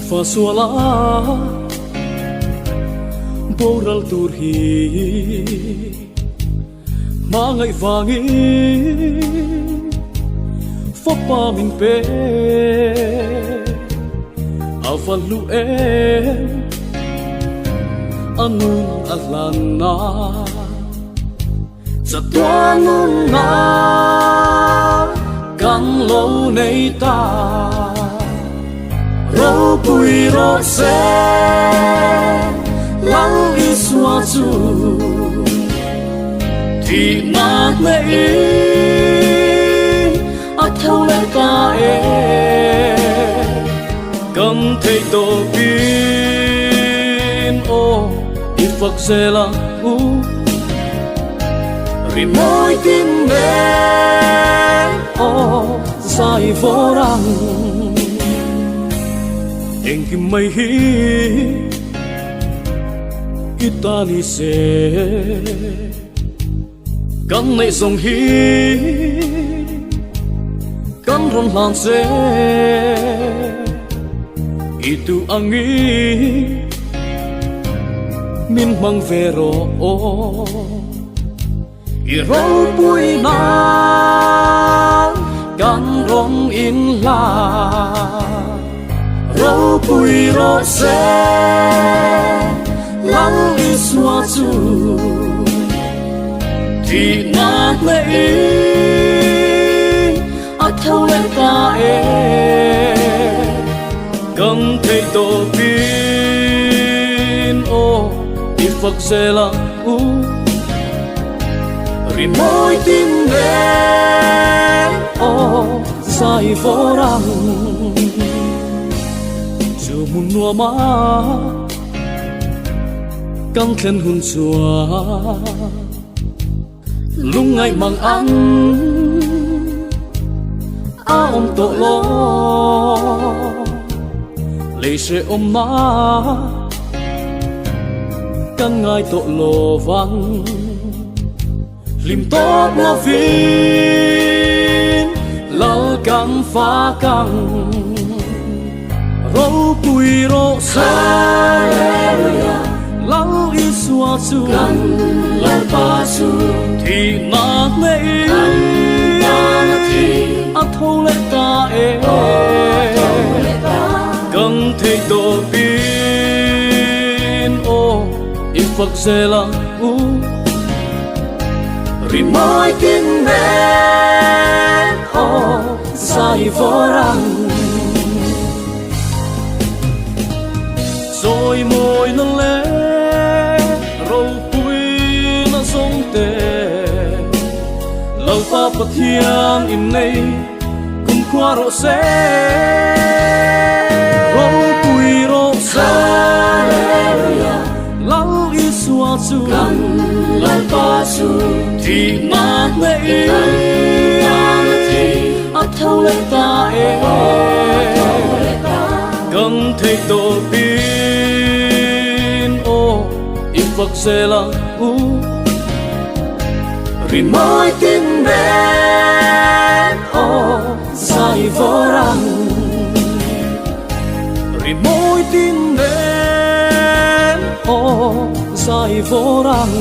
fa suala boral turhi mangai vangi fopa min pe avalu anun alana sa tuanun na kan lo nei ta ro pui ro se lau iswa chu thì nát mây ắt thâu lên ta cầm thấy tổ pin ô ít phật xe là u ri môi tim em ô sai vô răng em kim mây hi kita ni se kan nei song hi kan ron lan se itu angi min mang vero o i ro pui na kan ron in la ro pui ro se lau iswa chu thì nát mây ắt thâu lên ta cầm thấy tổ pin ô đi phật xe là u ri môi tim em ô sai vô răng chưa muốn nua má căng khen hun chua lúc ngày mang ăn ôm tổ lo lệ sẽ ôm má căng ngay tổ lo vắng lim tốt lo vin lỡ căng phá căng râu bùi rô sa lau iswa chu kan lau pa chu thì nát mây ắt thâu lên ta cầm thấy tổ pin ô ít phật xe là u ri môi tim em ô sai vô răng rồi môi nó lên lâu pa pathian in nei kum qua ro se ro pui ro sa lau iswa chu kan lau pa chu thì nát mây ắt thâu lên ta cầm thấy tổ pin ô ít phật xe là u ri môi tim em ô sai vô răng ri môi tim em ô sai vô răng